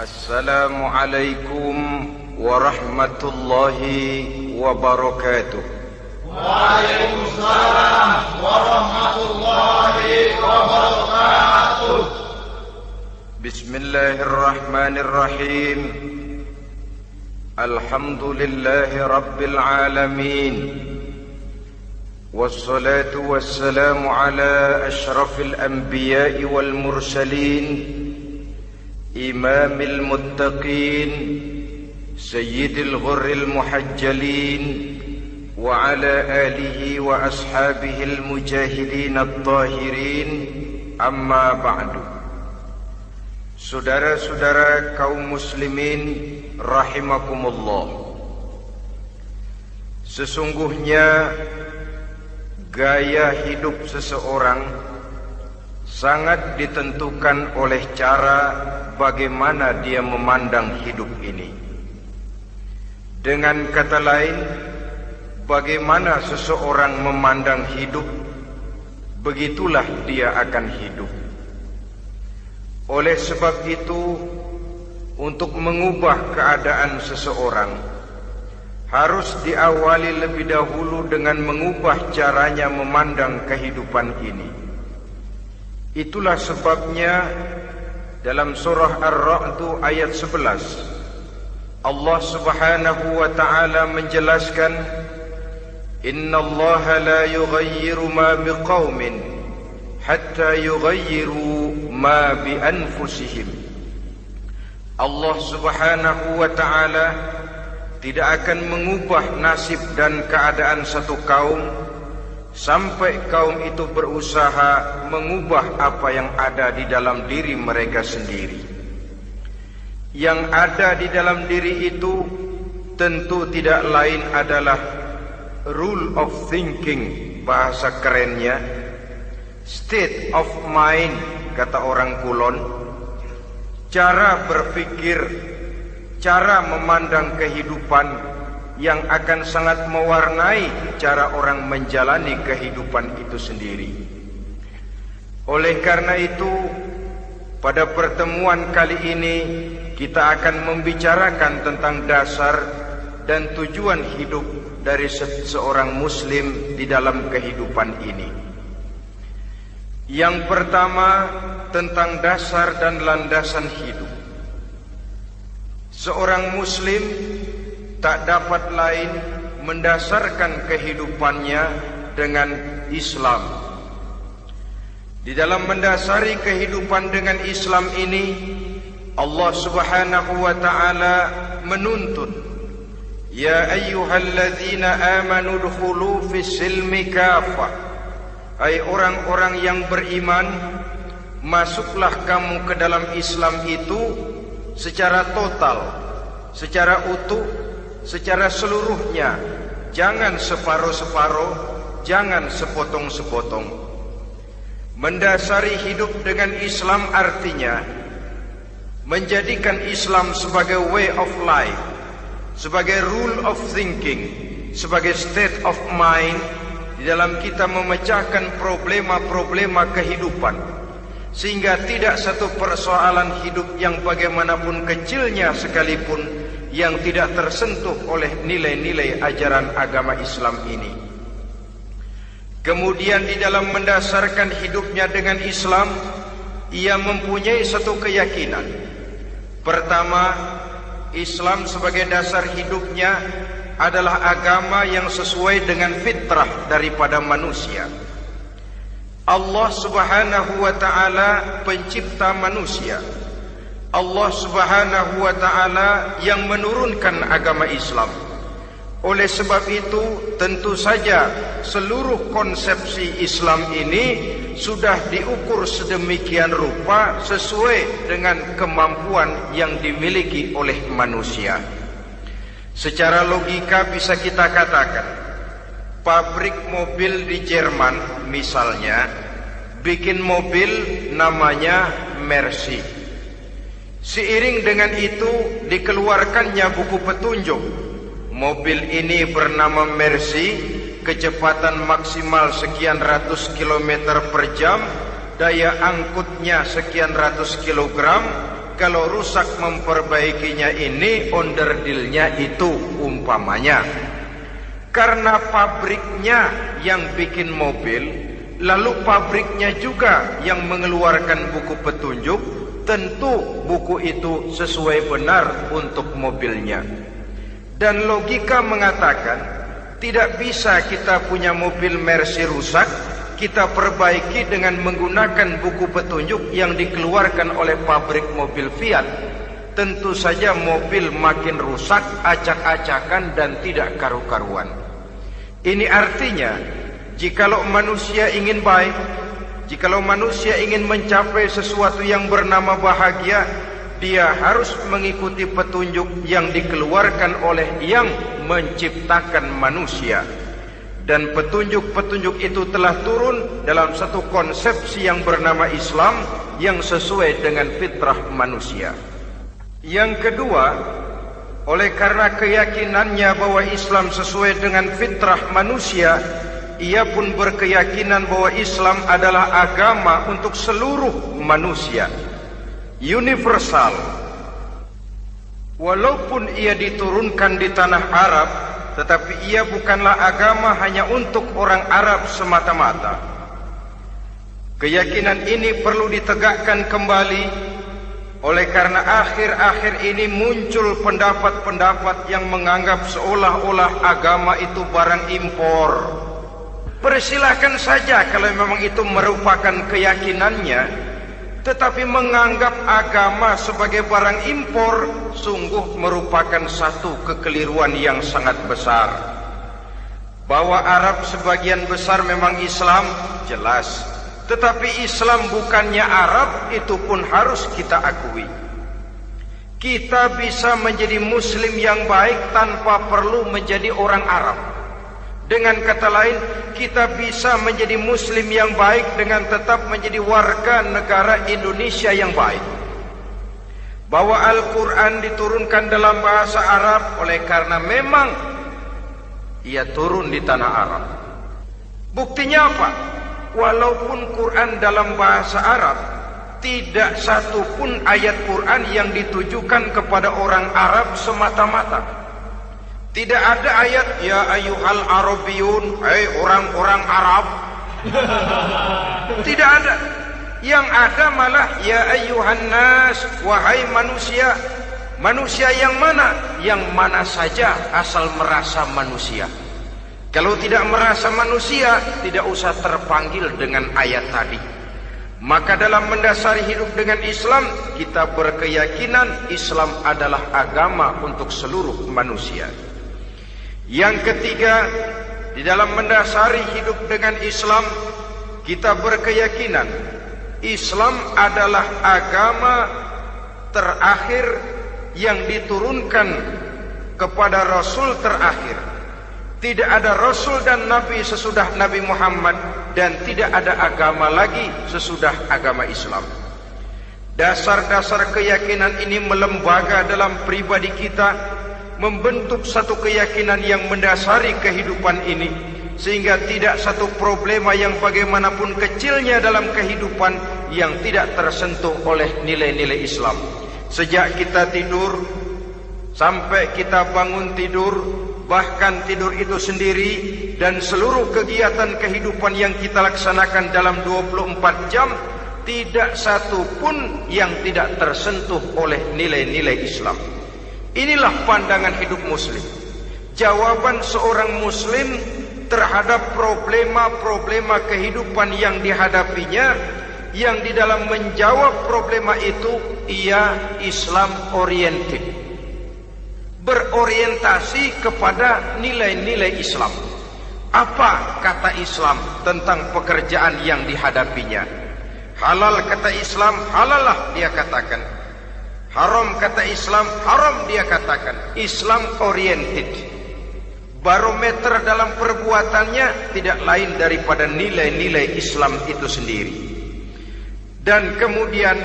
Assalamualaikum warahmatullahi wabarakatuh. Waalaikumsalam warahmatullahi wabarakatuh. Bismillahirrahmanirrahim. Alhamdulillahi rabbil alamin. Wassalatu wassalamu ala ashrafil anbiya'i wal mursalin, imamil muttaqin, sayyidil ghurril muhajjalin, wa ala alihi wa ashabihil mujahidin at-tahirin. Amma ba'du. Saudara-saudara kaum muslimin rahimakumullah, sesungguhnya gaya hidup seseorang sangat ditentukan oleh cara bagaimana dia memandang hidup ini. Dengan kata lain, bagaimana seseorang memandang hidup, begitulah dia akan hidup. Oleh sebab itu, untuk mengubah keadaan seseorang harus diawali lebih dahulu dengan mengubah caranya memandang kehidupan ini. Itulah sebabnya dalam surah Ar-Ra'd ayat 11 Allah Subhanahu wa ta'ala menjelaskan, Innallaha la yughayyiru ma biqaumin hatta yughayyiru ma bi anfusihim. Allah Subhanahu wa ta'ala tidak akan mengubah nasib dan keadaan satu kaum sampai kaum itu berusaha mengubah apa yang ada di dalam diri mereka sendiri. Yang ada di dalam diri itu tentu tidak lain adalah rule of thinking, bahasa kerennya state of mind, kata orang Kulon. Cara berpikir, cara memandang kehidupan yang akan sangat mewarnai cara orang menjalani kehidupan itu sendiri. Oleh karena itu, pada pertemuan kali ini kita akan membicarakan tentang dasar dan tujuan hidup dari seorang muslim di dalam kehidupan ini. Yang pertama, tentang dasar dan landasan hidup. Seorang muslim tak dapat lain mendasarkan kehidupannya dengan Islam. Di dalam mendasari kehidupan dengan Islam ini, Allah Subhanahu wa ta'ala menuntut, Ya ayyuhalladzina amanu dkhulu fis silmi kafah. Hai orang-orang yang beriman, masuklah kamu ke dalam Islam itu secara total, secara utuh, secara seluruhnya. Jangan separuh-separuh, jangan sepotong-sepotong. Mendasari hidup dengan Islam artinya menjadikan Islam sebagai way of life, sebagai rule of thinking, sebagai state of mind di dalam kita memecahkan problema-problema kehidupan, sehingga tidak satu persoalan hidup yang bagaimanapun kecilnya sekalipun yang tidak tersentuh oleh nilai-nilai ajaran agama Islam ini. Kemudian di dalam mendasarkan hidupnya dengan Islam, ia mempunyai satu keyakinan. Pertama, Islam sebagai dasar hidupnya adalah agama yang sesuai dengan fitrah daripada manusia. Allah Subhanahu wa ta'ala pencipta manusia. Allah Subhanahu wa ta'ala yang menurunkan agama Islam. Oleh sebab itu, tentu saja seluruh konsepsi Islam ini sudah diukur sedemikian rupa sesuai dengan kemampuan yang dimiliki oleh manusia. Secara logika bisa kita katakan, pabrik mobil di Jerman misalnya bikin mobil namanya Mercy. Seiring dengan itu dikeluarkannya buku petunjuk. Mobil ini bernama Mercy, kecepatan maksimal sekian ratus kilometer per jam, daya angkutnya sekian ratus kilogram, kalau rusak memperbaikinya ini onderdilnya itu umpamanya. Karena pabriknya yang bikin mobil, lalu pabriknya juga yang mengeluarkan buku petunjuk, tentu buku itu sesuai benar untuk mobilnya. Dan logika mengatakan tidak bisa kita punya mobil Mercy rusak, kita perbaiki dengan menggunakan buku petunjuk yang dikeluarkan oleh pabrik mobil Fiat. Tentu saja mobil makin rusak, acak-acakan dan tidak karu-karuan. Ini artinya, jikalau manusia ingin baik, jikalau manusia ingin mencapai sesuatu yang bernama bahagia, dia harus mengikuti petunjuk yang dikeluarkan oleh yang menciptakan manusia. Dan petunjuk-petunjuk itu telah turun dalam satu konsepsi yang bernama Islam yang sesuai dengan fitrah manusia. Yang kedua, oleh karena keyakinannya bahwa Islam sesuai dengan fitrah manusia, ia pun berkeyakinan bahwa Islam adalah agama untuk seluruh manusia, universal. Walaupun ia diturunkan di tanah Arab, tetapi ia bukanlah agama hanya untuk orang Arab semata-mata. Keyakinan ini perlu ditegakkan kembali, oleh karena akhir-akhir ini muncul pendapat-pendapat yang menganggap seolah-olah agama itu barang impor. Persilahkan saja kalau memang itu merupakan keyakinannya, tetapi menganggap agama sebagai barang impor sungguh merupakan satu kekeliruan yang sangat besar. Bahwa Arab sebagian besar memang Islam, jelas. Tetapi Islam bukannya Arab, itu pun harus kita akui. Kita bisa menjadi Muslim yang baik tanpa perlu menjadi orang Arab. Dengan kata lain, kita bisa menjadi Muslim yang baik dengan tetap menjadi warga negara Indonesia yang baik. Bahwa Al-Quran diturunkan dalam bahasa Arab oleh karena memang ia turun di tanah Arab. Buktinya apa? Walaupun Quran dalam bahasa Arab, tidak satu pun ayat Quran yang ditujukan kepada orang Arab semata-mata. Tidak ada ayat ya ayyuhal arabiyun, hai orang-orang Arab. Tidak ada. Yang ada malah ya ayyuhan nas, wahai manusia. Manusia yang mana? Yang mana saja asal merasa manusia. Kalau tidak merasa manusia, tidak usah terpanggil dengan ayat tadi. Maka dalam mendasari hidup dengan Islam, kita berkeyakinan Islam adalah agama untuk seluruh manusia. Yang ketiga, di dalam mendasari hidup dengan Islam, kita berkeyakinan Islam adalah agama terakhir yang diturunkan kepada Rasul terakhir. Tidak ada Rasul dan Nabi sesudah Nabi Muhammad, dan tidak ada agama lagi sesudah agama Islam. Dasar-dasar keyakinan ini melembaga dalam pribadi kita, membentuk satu keyakinan yang mendasari kehidupan ini, sehingga tidak satu problema yang bagaimanapun kecilnya dalam kehidupan yang tidak tersentuh oleh nilai-nilai Islam. Sejak kita tidur sampai kita bangun tidur, bahkan tidur itu sendiri, dan seluruh kegiatan kehidupan yang kita laksanakan dalam 24 jam, tidak satu pun yang tidak tersentuh oleh nilai-nilai Islam. Inilah pandangan hidup Muslim. Jawaban seorang Muslim terhadap problema-problema kehidupan yang dihadapinya, yang di dalam menjawab problema itu ia Islam oriented, berorientasi kepada nilai-nilai Islam. Apa kata Islam tentang pekerjaan yang dihadapinya? Halal kata Islam, halallah dia katakan. Haram kata Islam, haram dia katakan. Islam oriented. Barometer dalam perbuatannya tidak lain daripada nilai-nilai Islam itu sendiri. Dan kemudian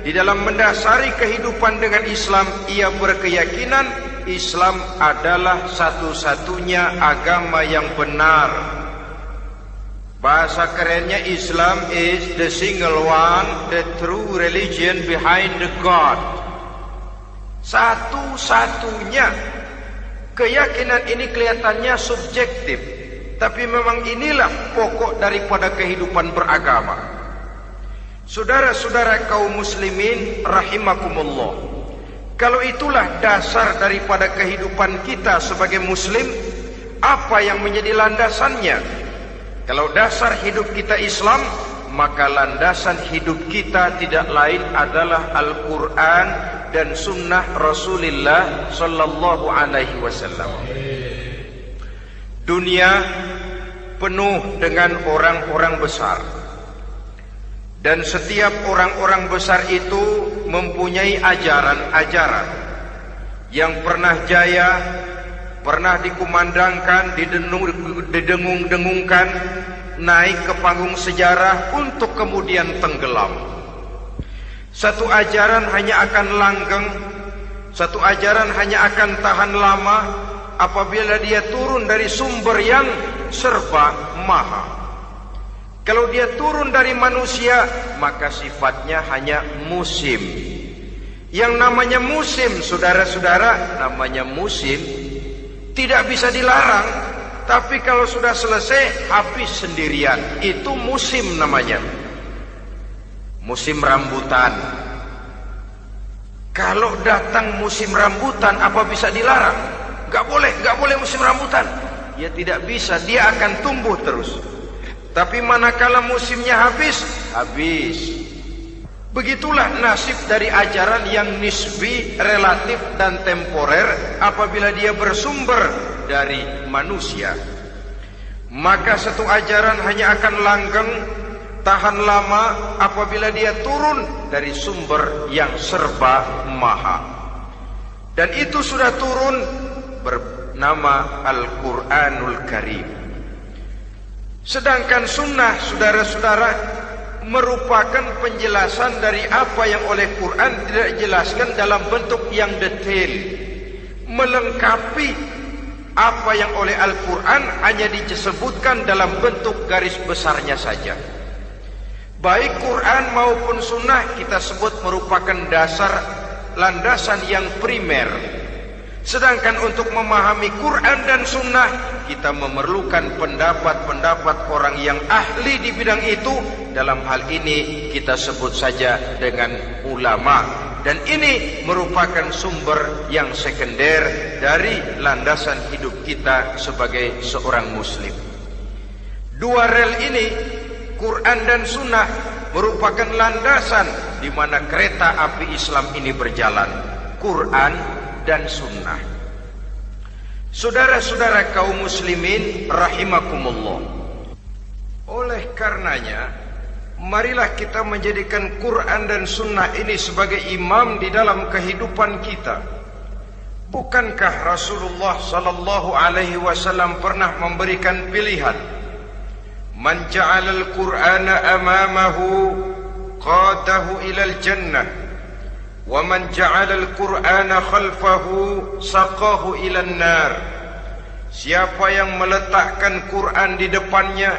di dalam mendasari kehidupan dengan Islam, ia berkeyakinan Islam adalah satu-satunya agama yang benar. Bahasa kerennya, Islam is the single one, the true religion behind the God. Satu-satunya. Keyakinan ini kelihatannya subjektif, tapi memang inilah pokok daripada kehidupan beragama. Saudara-saudara kaum muslimin rahimakumullah, kalau itulah dasar daripada kehidupan kita sebagai muslim, apa yang menjadi landasannya? Kalau dasar hidup kita Islam, maka landasan hidup kita tidak lain adalah Al-Quran dan sunnah Rasulullah sallallahu alaihi wasallam. Dunia penuh dengan orang-orang besar, dan setiap orang-orang besar itu mempunyai ajaran-ajaran yang pernah jaya, pernah dikumandangkan, didengung-dengungkan, naik ke panggung sejarah untuk kemudian tenggelam. Satu ajaran hanya akan langgeng, satu ajaran hanya akan tahan lama apabila dia turun dari sumber yang serba maha. Kalau dia turun dari manusia, maka sifatnya hanya musim. Yang namanya musim, saudara-saudara, namanya musim tidak bisa dilarang, tapi kalau sudah selesai habis sendirian. Itu musim namanya. Musim rambutan. Kalau datang musim rambutan, apa bisa dilarang? Gak boleh musim rambutan. Ya tidak bisa, dia akan tumbuh terus. Tapi manakala musimnya habis, habis. Begitulah nasib dari ajaran yang nisbi, relatif dan temporer apabila dia bersumber dari manusia. Maka satu ajaran hanya akan langgeng, tahan lama apabila dia turun dari sumber yang serba maha. Dan itu sudah turun bernama Al-Quranul Karim. Sedangkan sunnah, saudara-saudara, merupakan penjelasan dari apa yang oleh Quran tidak dijelaskan dalam bentuk yang detail, melengkapi apa yang oleh Al-Quran hanya disebutkan dalam bentuk garis besarnya saja. Baik Quran maupun sunnah kita sebut merupakan dasar, landasan yang primer. Sedangkan untuk memahami Quran dan sunnah, kita memerlukan pendapat-pendapat orang yang ahli di bidang itu. Dalam hal ini kita sebut saja dengan ulama. Dan ini merupakan sumber yang sekunder dari landasan hidup kita sebagai seorang muslim. Dua rel ini, Quran dan sunnah, merupakan landasan di mana kereta api Islam ini berjalan. Quran dan sunnah. Saudara-saudara kaum muslimin rahimakumullah, oleh karenanya marilah kita menjadikan Quran dan sunnah ini sebagai imam di dalam kehidupan kita. Bukankah Rasulullah sallallahu alaihi wasallam pernah memberikan pilihan, man ja'alal Qur'ana amamahu qadahu ilal jannah wa man ja'alal Qur'ana khalfahu saqahu ilan nar. Siapa yang meletakkan Quran di depannya,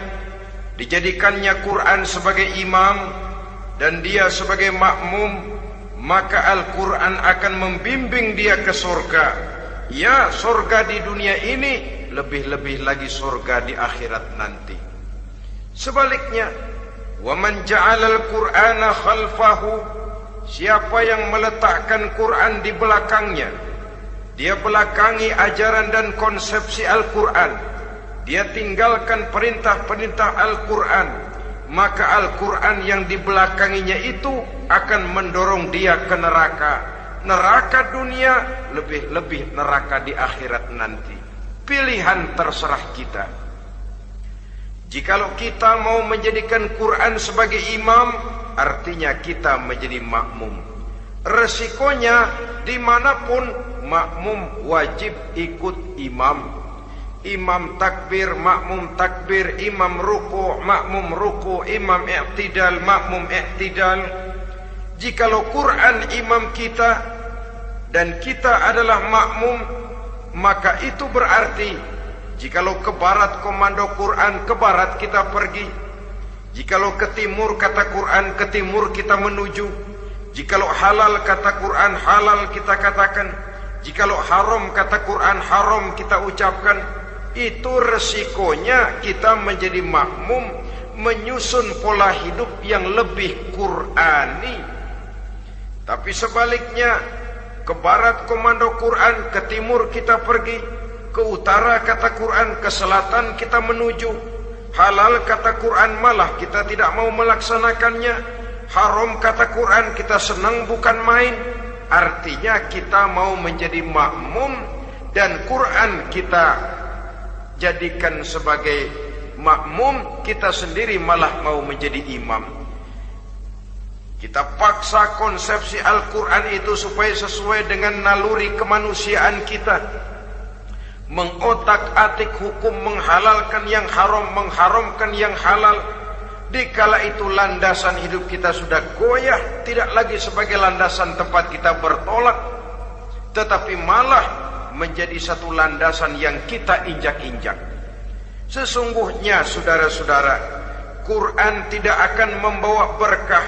dijadikannya Quran sebagai imam dan dia sebagai makmum, maka Al-Quran akan membimbing dia ke surga. Ya, surga di dunia ini, lebih-lebih lagi surga di akhirat nanti. Sebaliknya, wa man ja'alal Qur'ana khalfahu, siapa yang meletakkan Quran di belakangnya, dia belakangi ajaran dan konsepsi Al-Quran, dia tinggalkan perintah-perintah Al-Quran, maka Al-Quran yang dibelakanginya itu akan mendorong dia ke neraka. Neraka dunia, lebih-lebih neraka di akhirat nanti. Pilihan terserah kita. Jikalau kita mau menjadikan Quran sebagai imam, artinya kita menjadi makmum. Resikonya dimanapun, makmum wajib ikut imam. Imam takbir, makmum takbir, imam ruku, makmum ruku, imam i'tidal, makmum i'tidal. Jikalau Quran imam kita dan kita adalah makmum, maka itu berarti jikalau ke barat komando Quran, ke barat kita pergi. Jikalau ke timur kata Quran, ke timur kita menuju. Jikalau halal kata Quran halal kita katakan, jikalau haram kata Quran haram kita ucapkan. Itu resikonya kita menjadi makmum, menyusun pola hidup yang lebih Qurani. Tapi sebaliknya, ke barat komando Quran, ke timur kita pergi, ke utara kata Quran, ke selatan kita menuju. Halal kata Quran malah kita tidak mau melaksanakannya. Haram kata Quran kita senang bukan main. Artinya kita mau menjadi makmum, dan Quran kita jadikan sebagai makmum, kita sendiri malah mau menjadi imam. Kita paksa konsepsi Al-Quran itu supaya sesuai dengan naluri kemanusiaan kita, mengotak-atik hukum, menghalalkan yang haram, mengharamkan yang halal. Dikala itu landasan hidup kita sudah goyah, tidak lagi sebagai landasan tempat kita bertolak, tetapi malah menjadi satu landasan yang kita injak-injak. Sesungguhnya saudara-saudara, Quran tidak akan membawa berkah,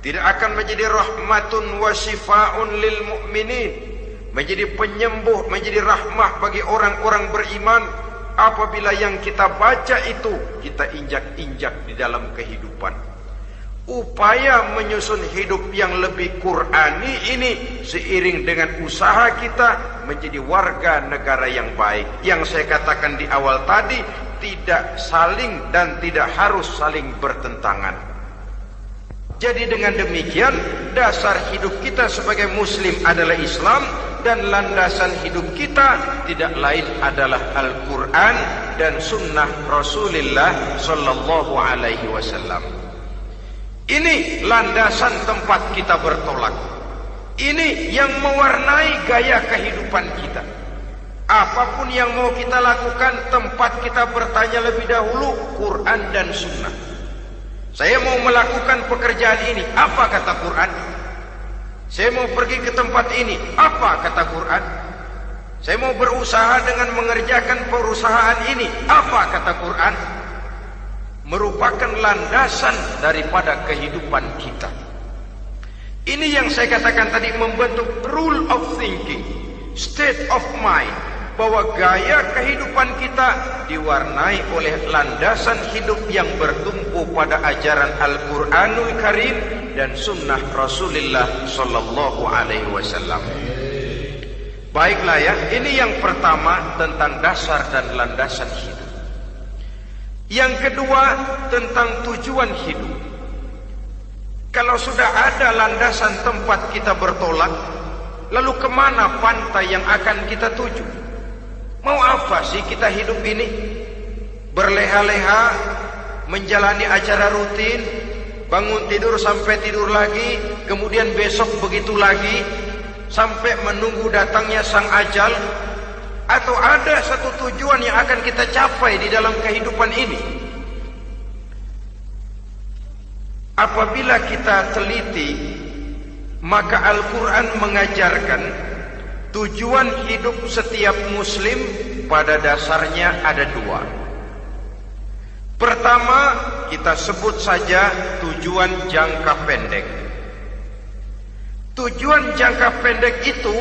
tidak akan menjadi rahmatun wa shifaun lil mu'minin, menjadi penyembuh, menjadi rahmah bagi orang-orang beriman, apabila yang kita baca itu kita injak-injak di dalam kehidupan. Upaya menyusun hidup yang lebih Qurani ini seiring dengan usaha kita menjadi warga negara yang baik. Yang saya katakan di awal tadi, tidak saling dan tidak harus saling bertentangan. Jadi dengan demikian, dasar hidup kita sebagai muslim adalah Islam, dan landasan hidup kita tidak lain adalah Al-Quran dan sunnah Rasulullah Sallallahu Alaihi Wasallam. Ini landasan tempat kita bertolak. Ini yang mewarnai gaya kehidupan kita. Apapun yang mau kita lakukan, tempat kita bertanya lebih dahulu Quran dan sunnah. Saya mau melakukan pekerjaan ini, apa kata Quran? Saya mau pergi ke tempat ini, apa kata Quran? Saya mau berusaha dengan mengerjakan perusahaan ini, apa kata Quran? Merupakan landasan daripada kehidupan kita. Ini yang saya katakan tadi, membentuk rule of thinking, state of mind, bahwa gaya kehidupan kita diwarnai oleh landasan hidup yang bertumpu pada ajaran Al-Quranul Karim dan sunnah Rasulullah Sallallahu Alaihi Wasallam. Baiklah ya, ini yang pertama tentang dasar dan landasan hidup. Yang kedua tentang tujuan hidup. Kalau sudah ada landasan tempat kita bertolak, lalu kemana pantai yang akan kita tuju? Mau apa sih kita hidup ini? Berleha-leha, menjalani acara rutin, bangun tidur sampai tidur lagi, kemudian besok begitu lagi, sampai menunggu datangnya sang ajal? Atau ada satu tujuan yang akan kita capai di dalam kehidupan ini? Apabila kita teliti, maka Al-Quran mengajarkan tujuan hidup setiap muslim pada dasarnya ada dua. Pertama, kita sebut saja tujuan jangka pendek. Tujuan jangka pendek itu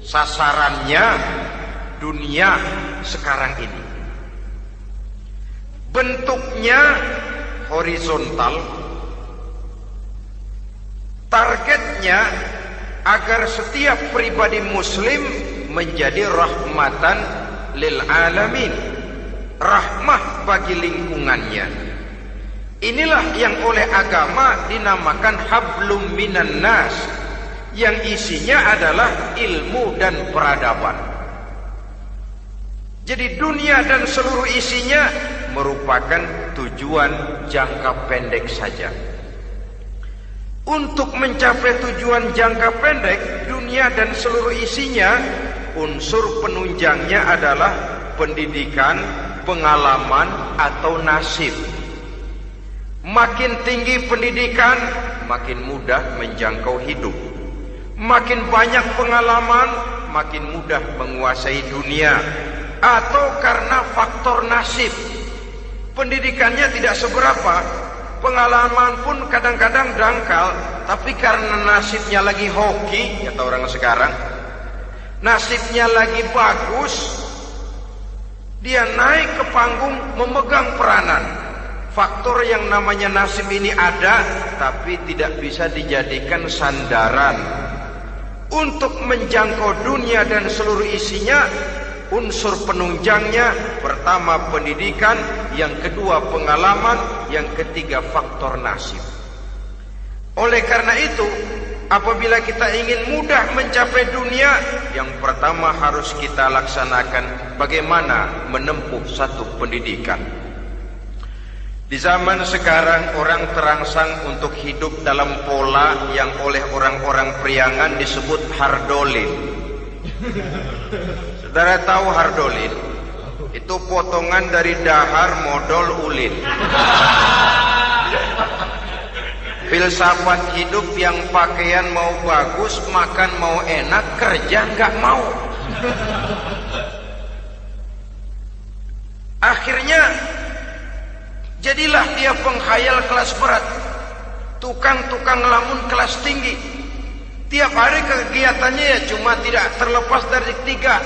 sasarannya dunia sekarang ini. Bentuknya horizontal. Targetnya agar setiap pribadi muslim menjadi rahmatan lil alamin, rahmah bagi lingkungannya. Inilah yang oleh agama dinamakan hablum minan nas, yang isinya adalah ilmu dan peradaban. Jadi dunia dan seluruh isinya merupakan tujuan jangka pendek saja. Untuk mencapai tujuan jangka pendek, dunia dan seluruh isinya, unsur penunjangnya adalah pendidikan, pengalaman, atau nasib. Makin tinggi pendidikan, makin mudah menjangkau hidup. Makin banyak pengalaman, makin mudah menguasai dunia. Atau karena faktor nasib, pendidikannya tidak seberapa, pengalaman pun kadang-kadang dangkal, tapi karena nasibnya lagi hoki, kata orang sekarang, nasibnya lagi bagus, dia naik ke panggung memegang peranan. Faktor yang namanya nasib ini ada, tapi tidak bisa dijadikan sandaran. Untuk menjangkau dunia dan seluruh isinya, unsur penunjangnya, pertama pendidikan, yang kedua pengalaman, yang ketiga faktor nasib. Oleh karena itu, apabila kita ingin mudah mencapai dunia, yang pertama harus kita laksanakan bagaimana menempuh satu pendidikan. Di zaman sekarang orang terangsang untuk hidup dalam pola yang oleh orang-orang priangan disebut hardolin. Saudara tahu hardolin? Itu potongan dari dahar modal ulin. Filsafat hidup yang pakaian mau bagus, makan mau enak, kerja nggak mau. Akhirnya jadilah dia penghayal kelas berat, tukang-tukang lamun kelas tinggi. Tiap hari kegiatannya ya cuma tidak terlepas dari tiga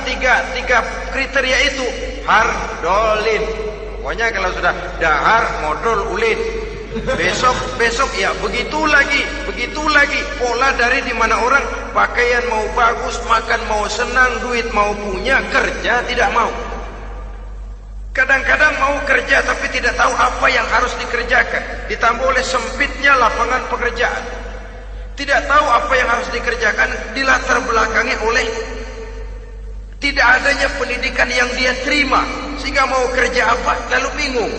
kriteria itu, hardolin. Pokoknya kalau sudah dahar modal ulin, besok ya begitu lagi, pola dari dimana orang pakaian mau bagus, makan mau senang, duit mau punya, kerja tidak mau. Kadang-kadang mau kerja tapi tidak tahu apa yang harus dikerjakan, ditambah oleh sempitnya lapangan pekerjaan. Tidak tahu apa yang harus dikerjakan, dilatar belakangi oleh tidak adanya pendidikan yang dia terima, sehingga mau kerja apa lalu bingung.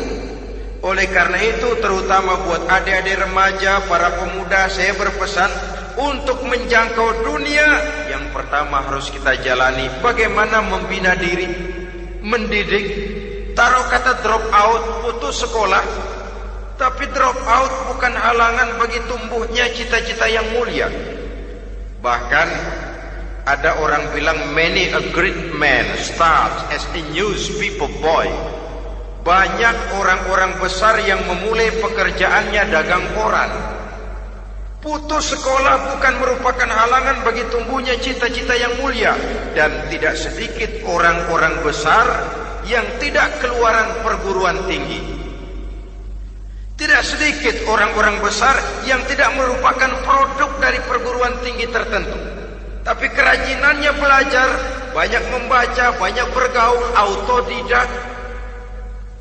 Oleh karena itu, terutama buat adik-adik remaja, para pemuda, saya berpesan untuk menjangkau dunia, yang pertama harus kita jalani bagaimana membina diri, mendidik. Taruh kata drop out, putus sekolah, tapi drop out bukan halangan bagi tumbuhnya cita-cita yang mulia. Bahkan ada orang bilang many a great man starts as a newspaper boy. Banyak orang-orang besar yang memulai pekerjaannya dagang koran. Putus sekolah bukan merupakan halangan bagi tumbuhnya cita-cita yang mulia. Dan tidak sedikit orang-orang besar yang tidak keluaran perguruan tinggi. Tidak sedikit orang-orang besar yang tidak merupakan produk dari perguruan tinggi tertentu, tapi kerajinannya belajar, banyak membaca, banyak bergaul, autodidak.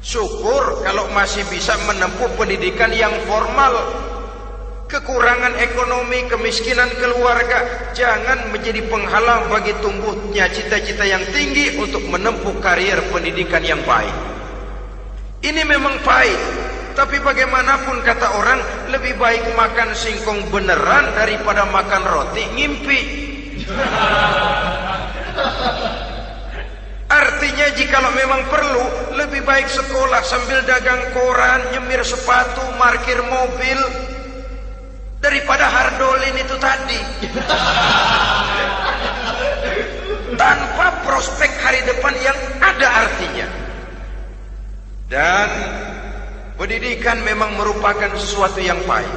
Syukur kalau masih bisa menempuh pendidikan yang formal. Kekurangan ekonomi, kemiskinan keluarga jangan menjadi penghalang bagi tumbuhnya cita-cita yang tinggi untuk menempuh karier pendidikan yang baik. Ini memang pahit, tapi bagaimanapun kata orang, lebih baik makan singkong beneran daripada makan roti ngimpi. Artinya jikalau memang perlu, lebih baik sekolah sambil dagang koran, nyemir sepatu, parkir mobil, daripada hardolin itu tadi. Tanpa prospek hari depan yang ada artinya. Dan pendidikan memang merupakan sesuatu yang baik,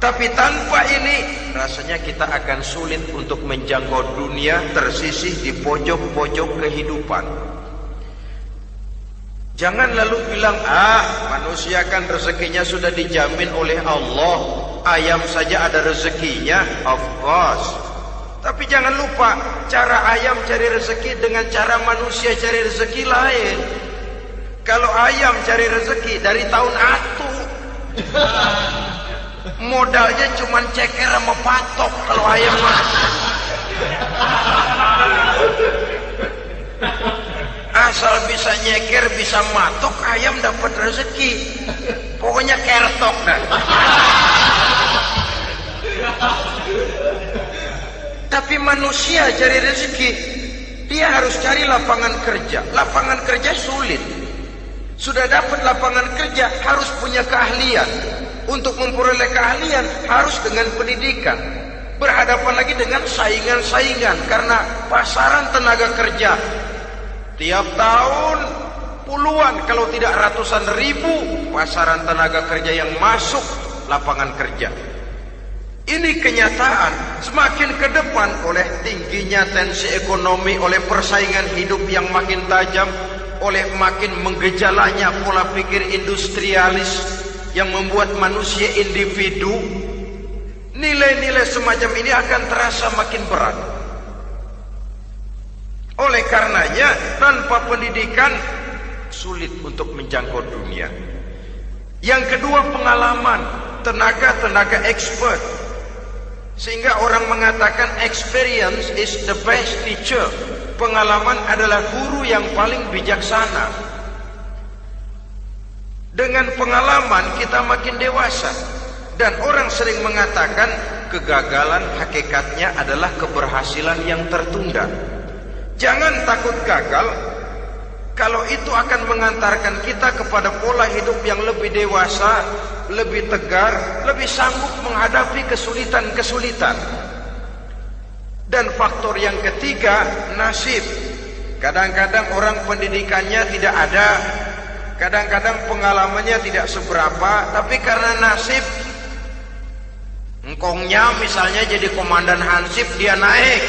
tapi tanpa ini rasanya kita akan sulit untuk menjangkau dunia, tersisih di pojok-pojok kehidupan. Jangan lalu bilang, manusia kan rezekinya sudah dijamin oleh Allah, ayam saja ada rezekinya. Of course. Tapi jangan lupa, cara ayam cari rezeki dengan cara manusia cari rezeki lain. Kalau ayam cari rezeki dari tahun atu, modalnya cuma ceker sama patok. Kalau ayam mah asal bisa nyeker, bisa matok, ayam dapat rezeki. Pokoknya kertok dah. Tapi manusia cari rezeki, dia harus cari lapangan kerja. Lapangan kerja sulit. Sudah dapat lapangan kerja, harus punya keahlian. Untuk memperoleh keahlian harus dengan pendidikan. Berhadapan lagi dengan saingan-saingan, karena pasaran tenaga kerja tiap tahun puluhan kalau tidak ratusan ribu pasaran tenaga kerja yang masuk lapangan kerja. Ini kenyataan. Semakin ke depan, oleh tingginya tensi ekonomi, oleh persaingan hidup yang makin tajam, oleh makin menggejalanya pola pikir industrialis yang membuat manusia individu, nilai-nilai semacam ini akan terasa makin berat. Oleh karenanya, tanpa pendidikan sulit untuk menjangkau dunia. Yang kedua, pengalaman, tenaga expert. Sehingga orang mengatakan experience is the best teacher. Pengalaman adalah guru yang paling bijaksana. Dengan pengalaman kita makin dewasa. Dan orang sering mengatakan kegagalan hakikatnya adalah keberhasilan yang tertunda. Jangan takut gagal, kalau itu akan mengantarkan kita kepada pola hidup yang lebih dewasa, lebih tegar, lebih sanggup menghadapi kesulitan-kesulitan. Dan faktor yang ketiga, nasib. Kadang-kadang orang pendidikannya tidak ada, kadang-kadang pengalamannya tidak seberapa, tapi karena nasib, engkongnya misalnya jadi komandan Hansip, dia naik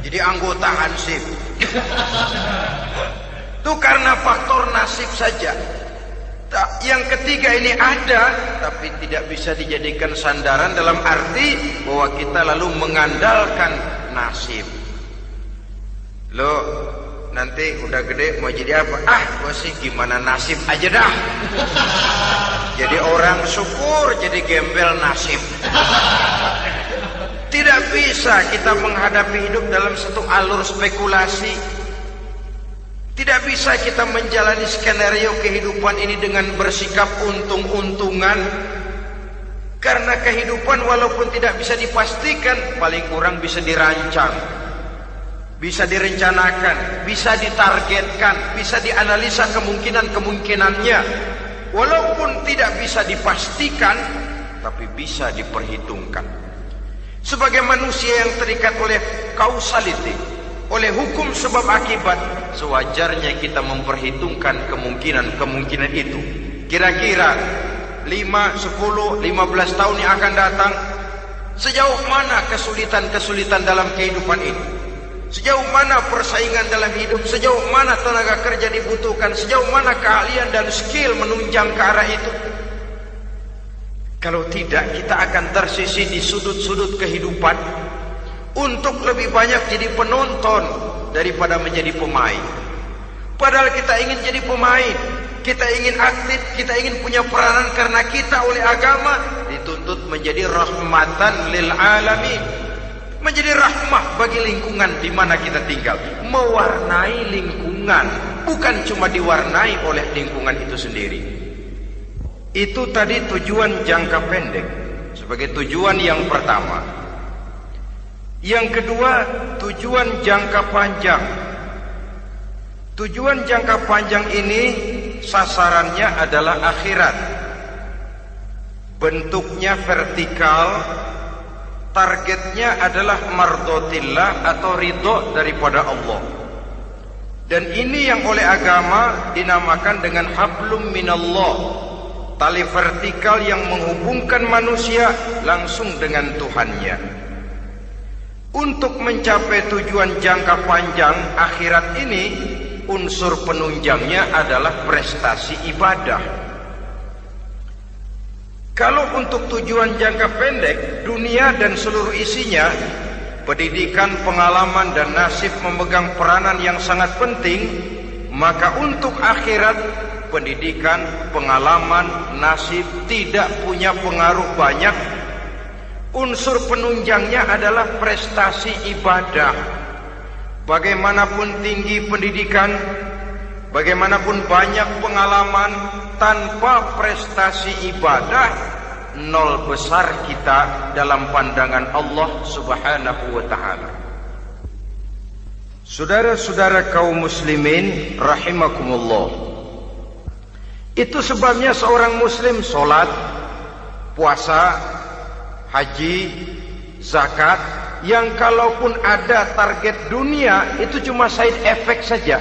jadi anggota Hansip. Itu karena faktor nasib saja. Yang ketiga ini ada, tapi tidak bisa dijadikan sandaran dalam arti bahwa kita lalu mengandalkan nasib. Lo nanti udah gede mau jadi apa? Gua sih gimana nasib aja dah. Jadi orang syukur, jadi gembel nasib. Tidak bisa kita menghadapi hidup dalam satu alur spekulasi. Tidak bisa kita menjalani skenario kehidupan ini dengan bersikap untung-untungan. Karena kehidupan walaupun tidak bisa dipastikan, paling kurang bisa dirancang, bisa direncanakan, bisa ditargetkan, bisa dianalisa kemungkinan-kemungkinannya. Walaupun tidak bisa dipastikan, tapi bisa diperhitungkan. Sebagai manusia yang terikat oleh causality, oleh hukum sebab akibat, sewajarnya kita memperhitungkan kemungkinan-kemungkinan itu. Kira-kira 5, 10, 15 tahun yang akan datang, sejauh mana kesulitan-kesulitan dalam kehidupan ini, sejauh mana persaingan dalam hidup, sejauh mana tenaga kerja dibutuhkan, sejauh mana keahlian dan skill menunjang ke arah itu. Kalau tidak, kita akan tersisih di sudut-sudut kehidupan untuk lebih banyak jadi penonton daripada menjadi pemain. Padahal kita ingin jadi pemain, kita ingin aktif, kita ingin punya peranan karena kita oleh agama dituntut menjadi rahmatan lil alamin, menjadi rahmah bagi lingkungan di mana kita tinggal, mewarnai lingkungan, bukan cuma diwarnai oleh lingkungan itu sendiri. Itu tadi tujuan jangka pendek sebagai tujuan yang pertama. Yang kedua, tujuan jangka panjang. Tujuan jangka panjang ini sasarannya adalah akhirat. Bentuknya vertikal, targetnya adalah mardotillah atau ridho daripada Allah. Dan ini yang oleh agama dinamakan dengan hablum minallah, tali vertikal yang menghubungkan manusia langsung dengan Tuhannya. Untuk mencapai tujuan jangka panjang akhirat ini, unsur penunjangnya adalah prestasi ibadah. Kalau untuk tujuan jangka pendek, dunia dan seluruh isinya, pendidikan, pengalaman, dan nasib memegang peranan yang sangat penting, maka untuk akhirat, pendidikan, pengalaman, nasib tidak punya pengaruh banyak. Unsur penunjangnya adalah prestasi ibadah. Bagaimanapun tinggi pendidikan, bagaimanapun banyak pengalaman, tanpa prestasi ibadah, nol besar kita dalam pandangan Allah Subhanahu wa ta'ala. Saudara-saudara kaum muslimin rahimakumullah, itu sebabnya seorang muslim sholat, puasa, haji, zakat, yang kalaupun ada target dunia itu cuma side effect saja,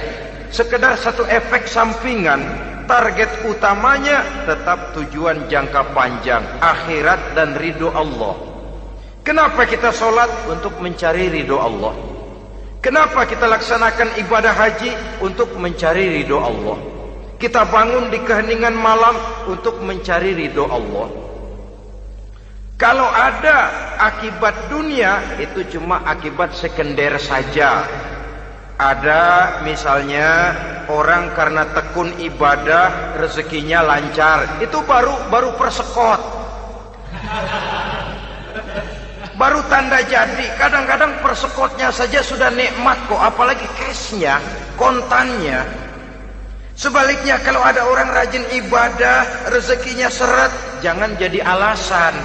sekedar satu efek sampingan. Target utamanya tetap tujuan jangka panjang, akhirat dan ridho Allah. Kenapa kita sholat? Untuk mencari ridho Allah. Kenapa kita laksanakan ibadah haji? Untuk mencari ridho Allah. Kita bangun di keheningan malam untuk mencari ridho Allah. Kalau ada akibat dunia, itu cuma akibat sekunder saja. Ada misalnya orang karena tekun ibadah rezekinya lancar, itu baru persekot, baru tanda jadi. Kadang-kadang persekotnya saja sudah nikmat kok, apalagi cashnya, kontannya. Sebaliknya kalau ada orang rajin ibadah rezekinya seret, jangan jadi alasan.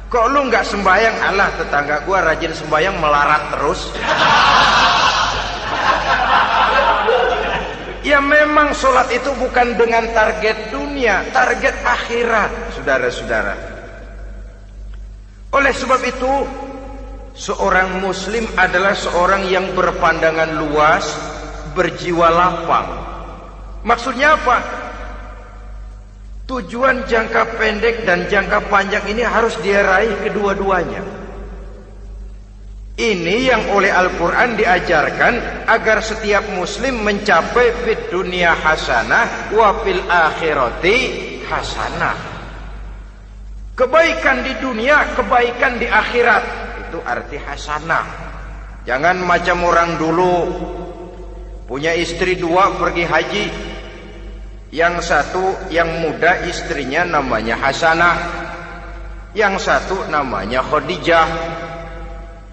Kok lu nggak sembahyang? Alah, tetangga gua rajin sembahyang melarat terus. Ya memang sholat itu bukan dengan target dunia, target akhirat, saudara-saudara. Oleh sebab itu, seorang muslim adalah seorang yang berpandangan luas, berjiwa lapang. Maksudnya apa? Tujuan jangka pendek dan jangka panjang ini harus dia raih kedua-duanya. Ini yang oleh Al-Quran diajarkan agar setiap muslim mencapai fid dunya hasanah wa fil akhirati hasanah. Kebaikan di dunia, kebaikan di akhirat. Itu arti hasanah. Jangan macam orang dulu, punya istri 2 pergi haji. Yang satu yang muda istrinya namanya Hasanah, yang satu namanya Khadijah.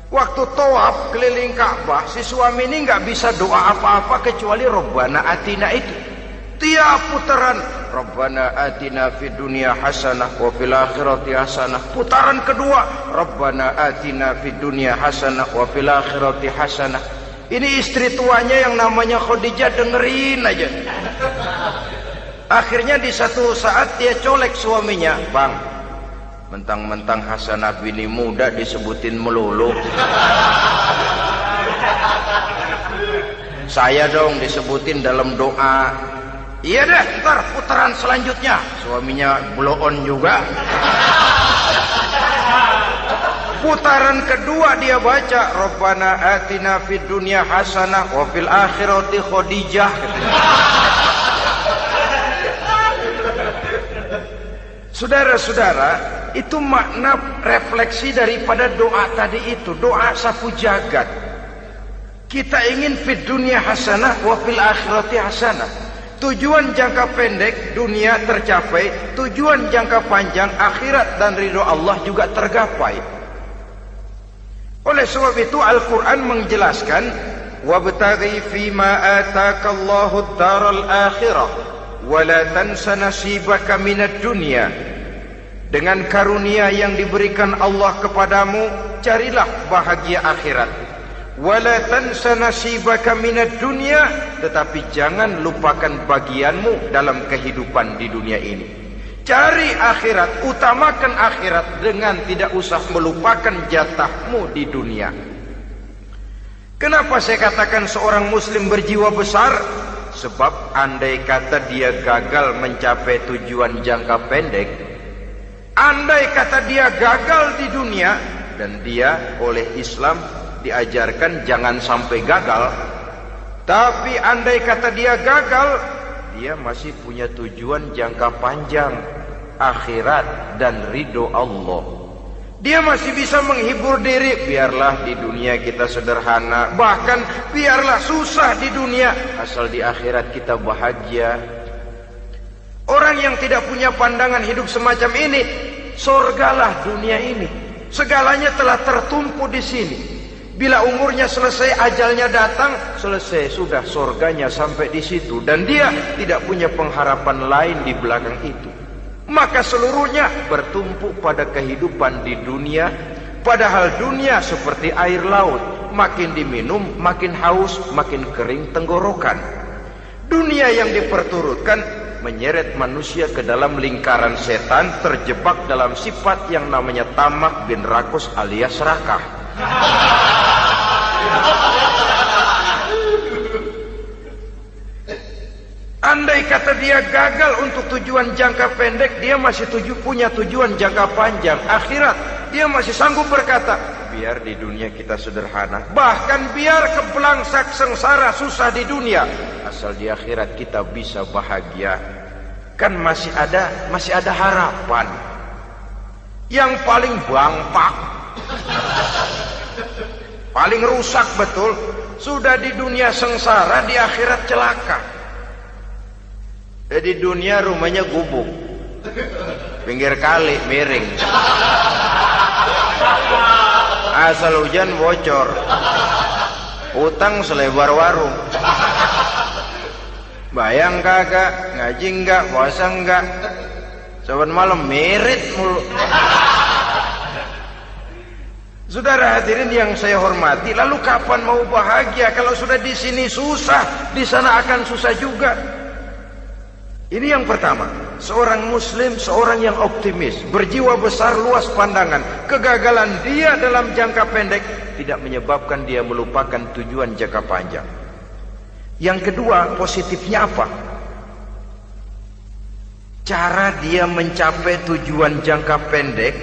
Waktu tawaf keliling Ka'bah, si suami ini nggak bisa doa apa-apa kecuali Rabbana Atina itu. Tiap putaran Rabbana Atina fid dunya hasanah wa fil akhirati hasanah. Putaran kedua Rabbana Atina fid dunya hasanah wa fil akhirati hasanah. Ini istri tuanya yang namanya Khadijah dengerin aja. Akhirnya di satu saat dia colek suaminya, "Bang, mentang-mentang Hasanah bini muda disebutin melulu. Saya dong disebutin dalam doa." "Iya deh, ntar putaran selanjutnya." Suaminya blow on juga. Putaran kedua dia baca Rabbana Atina fid dunya hasanah wa fil akhirati Khadijah. Saudara-saudara, itu makna refleksi daripada doa tadi itu, doa sapu jagat. Kita ingin fid dunya hasanah wa fil akhirati hasanah. Tujuan jangka pendek dunia tercapai, tujuan jangka panjang akhirat dan ridho Allah juga tergapai. Oleh sebab itu Al-Quran menjelaskan, wabtaghi fima atakallahu ad-daral akhirah wala tansa nasibaka minad dunya. Dengan karunia yang diberikan Allah kepadamu, carilah bahagia akhirat. Wala tansa nasibaka minad dunya, tetapi jangan lupakan bagianmu dalam kehidupan di dunia ini. Cari akhirat, utamakan akhirat dengan tidak usah melupakan jatahmu di dunia. Kenapa saya katakan seorang muslim berjiwa besar? Sebab andai kata dia gagal mencapai tujuan jangka pendek, andai kata dia gagal di dunia, dan dia oleh Islam diajarkan jangan sampai gagal, tapi andai kata dia gagal, dia masih punya tujuan jangka panjang, akhirat dan ridho Allah. Dia masih bisa menghibur diri, biarlah di dunia kita sederhana, bahkan biarlah susah di dunia, asal di akhirat kita bahagia. Orang yang tidak punya pandangan hidup semacam ini, surgalah dunia ini, segalanya telah tertumpu di sini. Bila umurnya selesai, ajalnya datang, selesai sudah, surganya sampai di situ, dan dia tidak punya pengharapan lain di belakang itu. Maka seluruhnya bertumpu pada kehidupan di dunia. Padahal dunia seperti air laut, makin diminum makin haus, makin kering tenggorokan. Dunia yang diperturutkan menyeret manusia ke dalam lingkaran setan, terjebak dalam sifat yang namanya tamak bin rakus alias serakah. Andai kata dia gagal untuk tujuan jangka pendek, dia masih punya tujuan jangka panjang, akhirat. dia masih sanggup berkata, biar di dunia kita sederhana, bahkan biar kebelangsak sengsara susah di dunia, asal di akhirat kita bisa bahagia. Kan masih ada harapan. Yang paling bangpak, paling rusak betul, sudah di dunia sengsara, di akhirat celaka. Di dunia rumahnya gubuk, pinggir kali miring, asal hujan bocor, utang selebar warung. Bayang kagak, ngaji enggak, puasa enggak, saban malam merit mulu. Saudara hadirin yang saya hormati, lalu kapan mau bahagia kalau sudah di sini susah, di sana akan susah juga. Ini yang pertama, seorang muslim, seorang yang optimis, berjiwa besar, luas pandangan. Kegagalan dia dalam jangka pendek tidak menyebabkan dia melupakan tujuan jangka panjang. Yang kedua, positifnya apa? Cara dia mencapai tujuan jangka pendek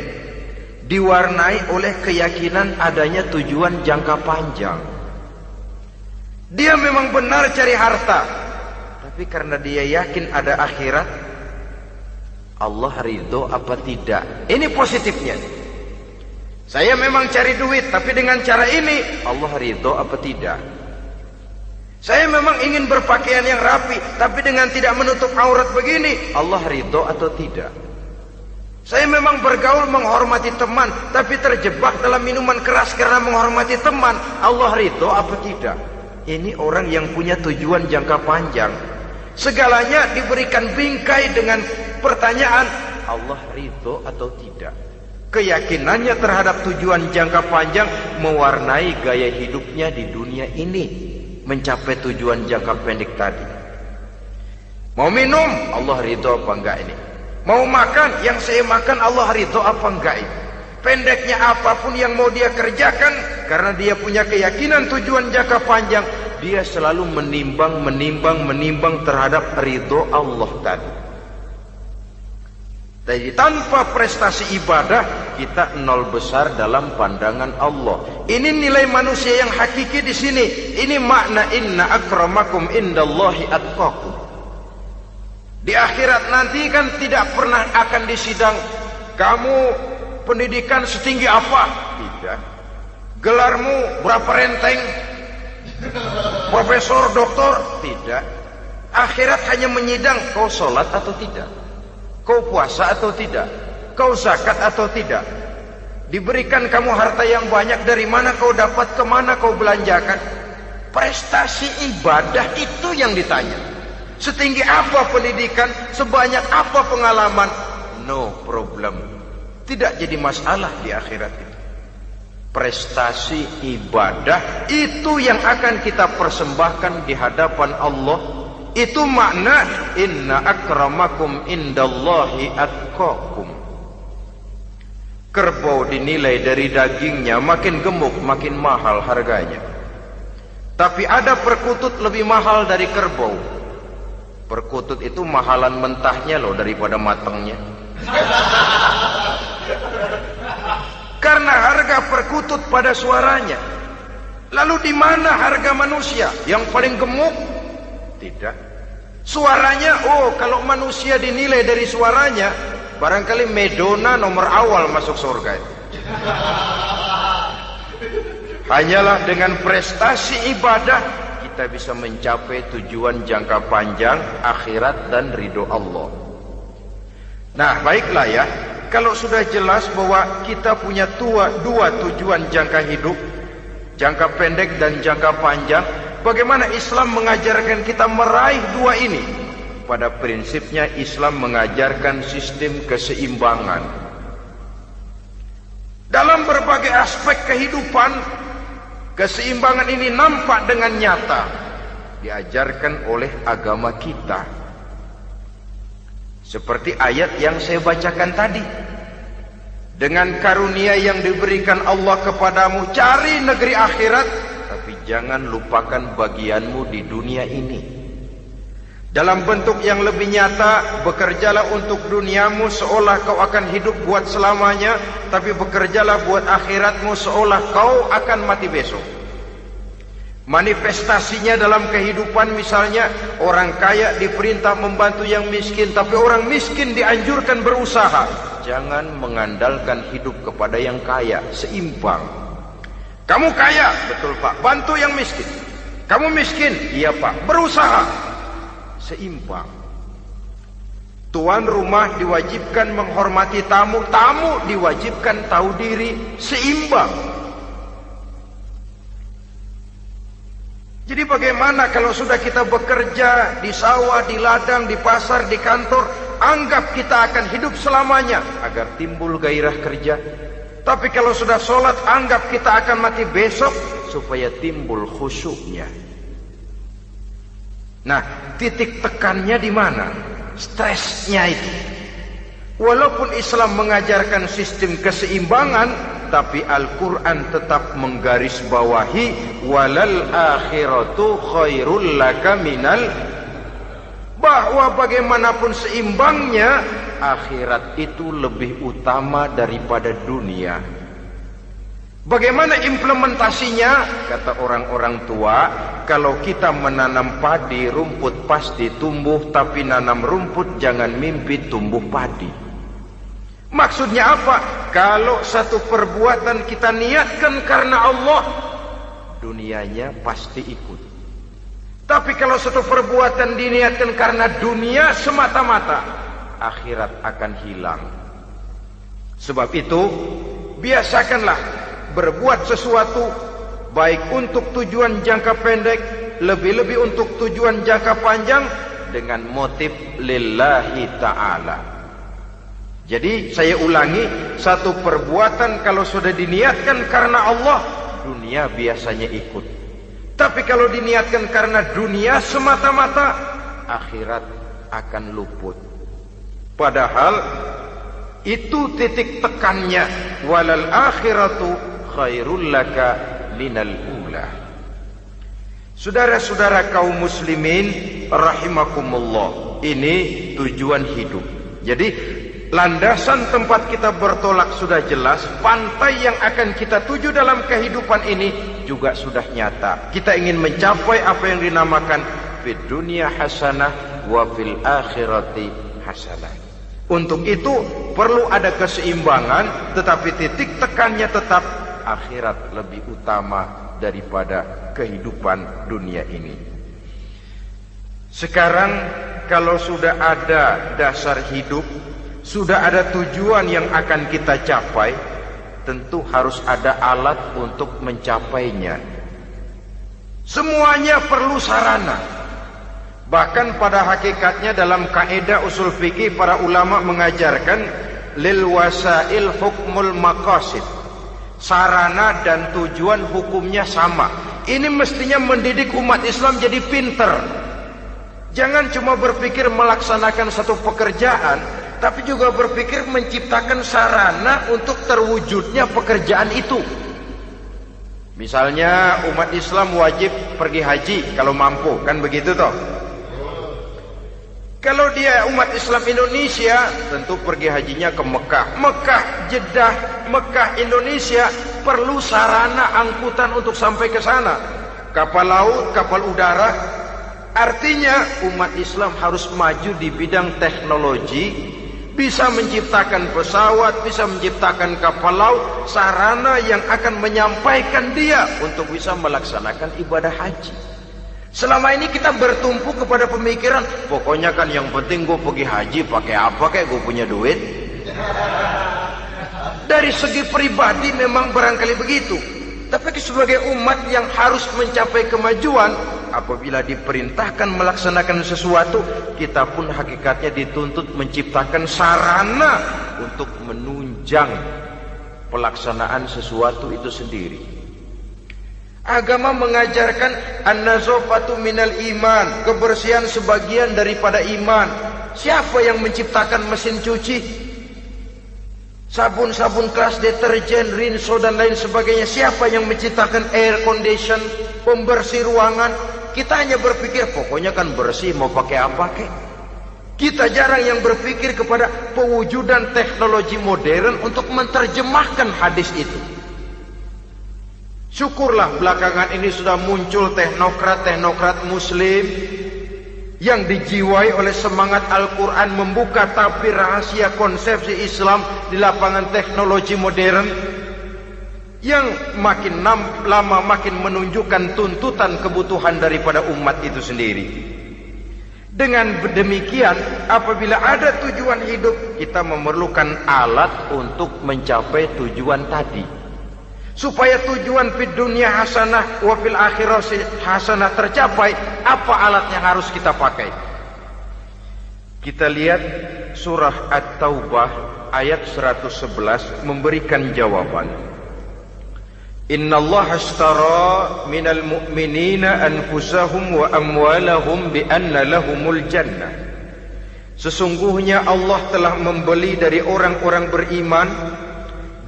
diwarnai oleh keyakinan adanya tujuan jangka panjang. Dia memang benar cari harta, tapi karena dia yakin ada akhirat, Allah ridho apa tidak? Ini positifnya. Saya memang cari duit, tapi dengan cara ini Allah ridho apa tidak? Saya memang ingin berpakaian yang rapi, tapi dengan tidak menutup aurat begini, Allah ridho atau tidak? Saya memang bergaul menghormati teman, tapi terjebak dalam minuman keras karena menghormati teman, Allah ridho apa tidak? Ini orang yang punya tujuan jangka panjang. Segalanya diberikan bingkai dengan pertanyaan, Allah ridho atau tidak? Keyakinannya terhadap tujuan jangka panjang mewarnai gaya hidupnya di dunia ini, mencapai tujuan jangka pendek tadi. Mau minum, Allah ridho apa enggak ini? Mau makan, yang saya makan Allah ridho apa enggak ini? Pendeknya apapun yang mau dia kerjakan, karena dia punya keyakinan tujuan jangka panjang, dia selalu menimbang terhadap ridho Allah tadi. Jadi tanpa prestasi ibadah, kita nol besar dalam pandangan Allah. Ini nilai manusia yang hakiki di sini. Ini makna inna akramakum indallahi atqakum. Di akhirat nanti kan tidak pernah akan disidang, kamu pendidikan setinggi apa? Tidak. Gelarmu berapa renteng? Profesor, doktor? Tidak. Akhirat hanya menyidang kau sholat atau tidak, kau puasa atau tidak, kau zakat atau tidak. Diberikan kamu harta yang banyak, dari mana kau dapat, kemana kau belanjakan. Prestasi ibadah itu yang ditanya. Setinggi apa pendidikan, sebanyak apa pengalaman, no problem, tidak jadi masalah di akhirat itu. Prestasi ibadah itu yang akan kita persembahkan di hadapan Allah. Itu makna inna akramakum indallahi atqakum. Kerbau dinilai dari dagingnya, makin gemuk makin mahal harganya. Tapi ada perkutut lebih mahal dari kerbau. Perkutut itu mahalan mentahnya loh daripada matangnya. Karena harga perkutut pada suaranya. Lalu di mana harga manusia yang paling gemuk? Tidak. Suaranya, oh kalau manusia dinilai dari suaranya, barangkali Madonna nomor awal masuk surga. Hanyalah dengan prestasi ibadah kita bisa mencapai tujuan jangka panjang akhirat dan ridho Allah. Nah, baiklah ya. Kalau sudah jelas bahwa kita punya dua tujuan jangka hidup, jangka pendek dan jangka panjang, bagaimana Islam mengajarkan kita meraih dua ini? Pada prinsipnya Islam mengajarkan sistem keseimbangan. Dalam berbagai aspek kehidupan, keseimbangan ini nampak dengan nyata diajarkan oleh agama kita. Seperti ayat yang saya bacakan tadi. Dengan karunia yang diberikan Allah kepadamu, cari negeri akhirat, tapi jangan lupakan bagianmu di dunia ini. Dalam bentuk yang lebih nyata, bekerjalah untuk duniamu seolah kau akan hidup buat selamanya, tapi bekerjalah buat akhiratmu seolah kau akan mati besok. Manifestasinya dalam kehidupan, misalnya orang kaya diperintah membantu yang miskin, tapi orang miskin dianjurkan berusaha. Jangan mengandalkan hidup kepada yang kaya, seimbang. Kamu kaya, betul Pak, bantu yang miskin. Kamu miskin, iya Pak, berusaha. Seimbang. Tuan rumah diwajibkan menghormati tamu, tamu diwajibkan tahu diri, seimbang. Jadi bagaimana kalau sudah kita bekerja di sawah, di ladang, di pasar, di kantor, anggap kita akan hidup selamanya agar timbul gairah kerja. Tapi kalau sudah sholat, anggap kita akan mati besok supaya timbul khusyuknya. Nah, titik tekannya di mana? Stresnya itu. Walaupun Islam mengajarkan sistem keseimbangan, tapi Al-Quran tetap menggarisbawahi walal akhiratu khairul laka minal, bahwa bagaimanapun seimbangnya, akhirat itu lebih utama daripada dunia. Bagaimana implementasinya? Kata orang-orang tua, kalau kita menanam padi, rumput pasti tumbuh, tapi nanam rumput jangan mimpi tumbuh padi. Maksudnya apa? Kalau satu perbuatan kita niatkan karena Allah, dunianya pasti ikut. Tapi kalau satu perbuatan diniatkan karena dunia semata-mata, akhirat akan hilang. Sebab itu, biasakanlah berbuat sesuatu baik untuk tujuan jangka pendek, lebih-lebih untuk tujuan jangka panjang, dengan motif lillahi ta'ala. Jadi saya ulangi, satu perbuatan kalau sudah diniatkan karena Allah, dunia biasanya ikut. Tapi kalau diniatkan karena dunia semata-mata, akhirat akan luput. Padahal itu titik tekannya, walal akhiratu khairul laka minal ula. Saudara-saudara kaum muslimin rahimakumullah, ini tujuan hidup. Jadi landasan tempat kita bertolak sudah jelas, pantai yang akan kita tuju dalam kehidupan ini juga sudah nyata. Kita ingin mencapai apa yang dinamakan fid dunya hasanah wa fil akhirati hasanah. Untuk itu perlu ada keseimbangan, tetapi titik tekannya tetap akhirat lebih utama daripada kehidupan dunia ini. Sekarang kalau sudah ada dasar hidup, sudah ada tujuan yang akan kita capai, tentu harus ada alat untuk mencapainya. Semuanya perlu sarana. Bahkan pada hakikatnya dalam kaidah usul fikih, para ulama mengajarkan lil wasail hukmul maqasid. Sarana dan tujuan hukumnya sama. Ini mestinya mendidik umat Islam jadi pinter. Jangan cuma berpikir melaksanakan satu pekerjaan, tapi juga berpikir menciptakan sarana untuk terwujudnya pekerjaan itu. Misalnya umat Islam wajib pergi haji kalau mampu, kan begitu toh? Kalau dia umat Islam Indonesia, tentu pergi hajinya ke Mekah. Mekah, Jeddah, Mekah, Indonesia, perlu sarana angkutan untuk sampai ke sana. Kapal laut, kapal udara. Artinya umat Islam harus maju di bidang teknologi, bisa menciptakan pesawat, bisa menciptakan kapal laut, sarana yang akan menyampaikan dia untuk bisa melaksanakan ibadah haji. Selama ini kita bertumpu kepada pemikiran, pokoknya kan yang penting gue pergi haji, pakai apa kayak gue punya duit. Dari segi pribadi memang barangkali begitu. Tapi sebagai umat yang harus mencapai kemajuan, apabila diperintahkan melaksanakan sesuatu, kita pun hakikatnya dituntut menciptakan sarana untuk menunjang pelaksanaan sesuatu itu sendiri. Agama mengajarkan an-nazafatu minal iman, kebersihan sebagian daripada iman. Siapa yang menciptakan mesin cuci, sabun-sabun keras, deterjen, rinso dan lain sebagainya? Siapa yang menciptakan air condition, pembersih ruangan? Kita hanya berpikir pokoknya kan bersih, mau pakai apa kek. Kita jarang yang berpikir kepada pewujudan teknologi modern untuk menerjemahkan hadis itu. Syukurlah belakangan ini sudah muncul teknokrat-teknokrat muslim yang dijiwai oleh semangat Al-Quran membuka tabir rahasia konsepsi Islam di lapangan teknologi modern, yang makin lama makin menunjukkan tuntutan kebutuhan daripada umat itu sendiri. Dengan demikian, apabila ada tujuan hidup, kita memerlukan alat untuk mencapai tujuan tadi. Supaya tujuan fid dunia hasanah wa fil akhirati hasanah tercapai, apa alat yang harus kita pakai? Kita lihat surah At-Taubah ayat 111 memberikan jawaban. Innallaha ashtara minal mu'minina anfusahum wa amwalahum bi anna lahumul jannah. Sesungguhnya Allah telah membeli dari orang-orang beriman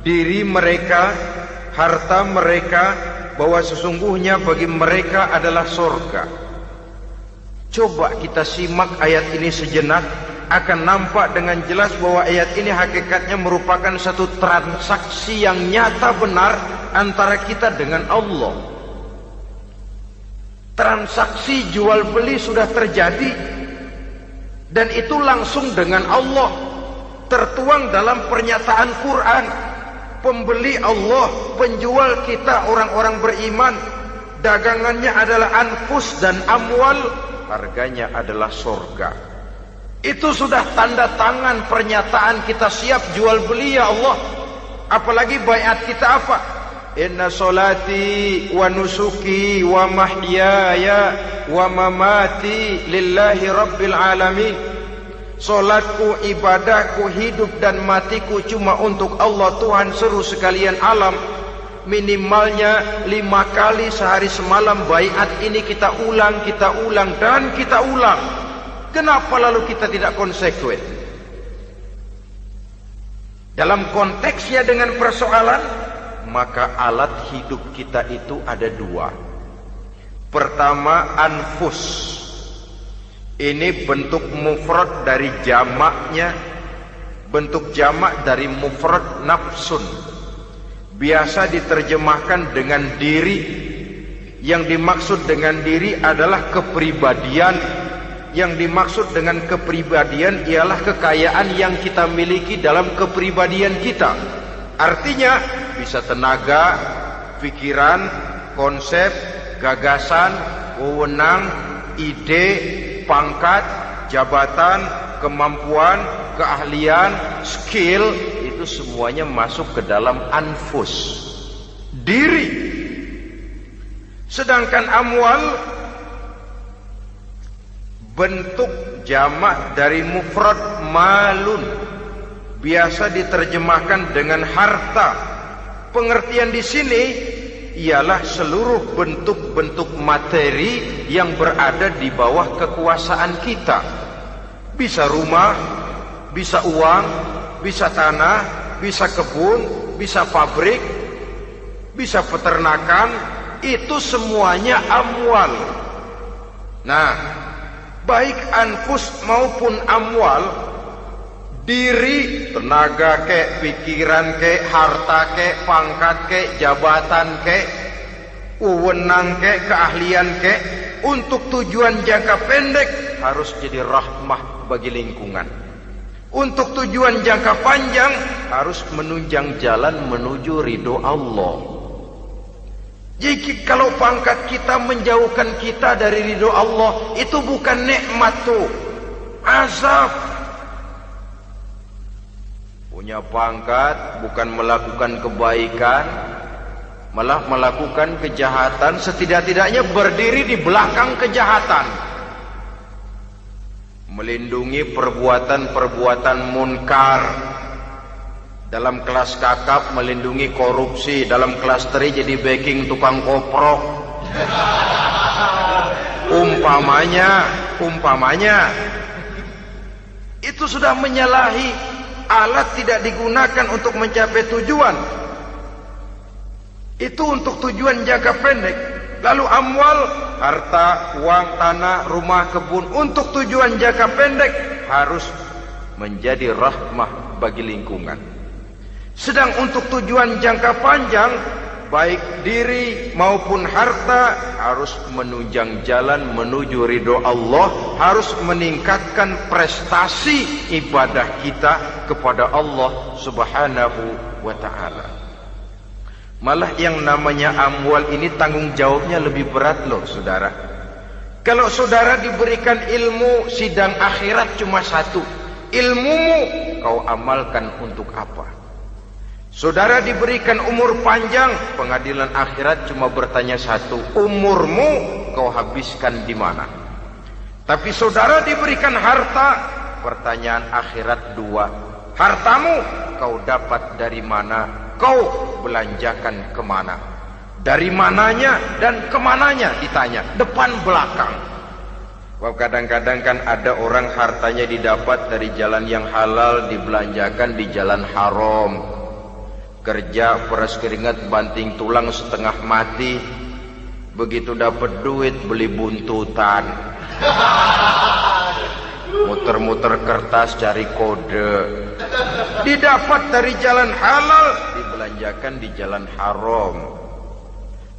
diri mereka, harta mereka, bahwa sesungguhnya bagi mereka adalah surga. Coba kita simak ayat ini sejenak, akan nampak dengan jelas bahwa ayat ini hakikatnya merupakan satu transaksi yang nyata benar antara kita dengan Allah. Transaksi jual beli sudah terjadi, dan itu langsung dengan Allah, tertuang dalam pernyataan Quran. Pembeli Allah, penjual kita orang-orang beriman, dagangannya adalah anfus dan amwal, harganya adalah surga. Itu sudah tanda tangan pernyataan kita siap jual beli ya Allah. Apalagi baiat kita apa? Inna solati wa nusuki wa mahyaya wa mamati lillahi rabbil alamin. Solatku, ibadahku, hidup dan matiku cuma untuk Allah Tuhan seru sekalian alam. Minimalnya 5 kali sehari semalam baiat ini kita ulang dan kita ulang. Kenapa lalu kita tidak konsekuen? Dalam konteksnya dengan persoalan, maka alat hidup kita itu ada 2. Pertama, anfus. Ini bentuk mufrad dari jamaknya, bentuk jamak dari mufrad nafsun. Biasa diterjemahkan dengan diri. Yang dimaksud dengan diri adalah kepribadian. Yang dimaksud dengan kepribadian ialah kekayaan yang kita miliki dalam kepribadian kita. Artinya bisa tenaga, pikiran, konsep, gagasan, wewenang, ide, pangkat, jabatan, kemampuan, keahlian, skill, itu semuanya masuk ke dalam anfus, diri. Sedangkan amwal bentuk jamak dari mufrad malun, biasa diterjemahkan dengan harta. Pengertian di sini ialah seluruh bentuk-bentuk materi yang berada di bawah kekuasaan kita. Bisa rumah, bisa uang, bisa tanah, bisa kebun, bisa pabrik, bisa peternakan, itu semuanya amwal. Nah, baik anfus maupun amwal, diri, tenaga kek, pikiran kek, harta kek, pangkat kek, jabatan kek, wewenang kek, keahlian kek, untuk tujuan jangka pendek harus jadi rahmah bagi lingkungan. Untuk tujuan jangka panjang harus menunjang jalan menuju ridho Allah. Jadi kalau pangkat kita menjauhkan kita dari ridho Allah, itu bukan nikmat tuh, azab. Punya pangkat bukan melakukan kebaikan, malah melakukan kejahatan, setidak-tidaknya berdiri di belakang kejahatan, melindungi perbuatan-perbuatan munkar. Dalam kelas kakap melindungi korupsi, dalam kelas teri jadi backing tukang koprok. Umpamanya itu sudah menyalahi. Alat tidak digunakan untuk mencapai tujuan, itu untuk tujuan jangka pendek. Lalu amwal harta, uang, tanah, rumah, kebun untuk tujuan jangka pendek harus menjadi rahmah bagi lingkungan. Sedang untuk tujuan jangka panjang, baik diri maupun harta harus menunjang jalan menuju ridho Allah, harus meningkatkan prestasi ibadah kita kepada Allah Subhanahu wa ta'ala. Malah yang namanya amwal ini tanggung jawabnya lebih berat loh saudara. Kalau saudara diberikan ilmu, sidang akhirat cuma satu. Ilmumu kau amalkan untuk apa? Saudara diberikan umur panjang, pengadilan akhirat cuma bertanya satu, umurmu kau habiskan di mana? Tapi saudara diberikan harta, pertanyaan akhirat dua, hartamu kau dapat dari mana? Kau belanjakan kemana? Dari mananya dan kemananya ditanya, depan belakang. Kadang-kadang kan ada orang hartanya didapat dari jalan yang halal, dibelanjakan di jalan haram. Kerja peras keringat banting tulang setengah mati, begitu dapat duit beli buntutan, muter-muter kertas cari kode. Didapat dari jalan halal, dibelanjakan di jalan haram.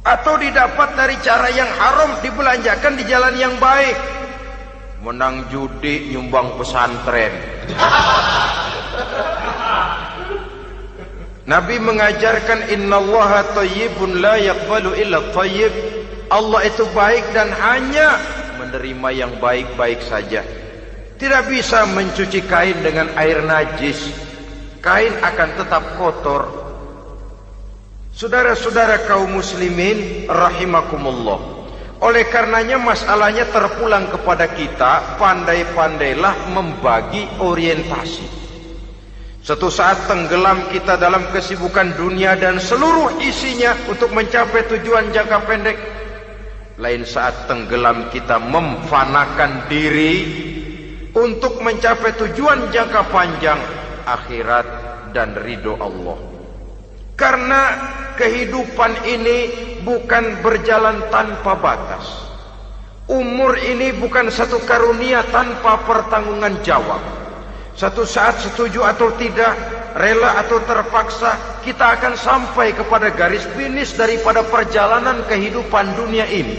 Atau didapat dari cara yang haram, dibelanjakan di jalan yang baik. Menang judi, nyumbang pesantren. Nabi mengajarkan innallaha thayyibun la yaqbalu illa thayyib. Allah itu baik dan hanya menerima yang baik-baik saja. Tidak bisa mencuci kain dengan air najis. Kain akan tetap kotor. Saudara-saudara kaum muslimin rahimakumullah. Oleh karenanya masalahnya terpulang kepada kita, pandai-pandailah membagi orientasi. Suatu saat tenggelam kita dalam kesibukan dunia dan seluruh isinya untuk mencapai tujuan jangka pendek. Lain saat tenggelam kita memfanakan diri untuk mencapai tujuan jangka panjang, akhirat dan ridho Allah. Karena kehidupan ini bukan berjalan tanpa batas. Umur ini bukan satu karunia tanpa pertanggungan jawab. Satu saat setuju atau tidak, rela atau terpaksa, kita akan sampai kepada garis finish daripada perjalanan kehidupan dunia ini.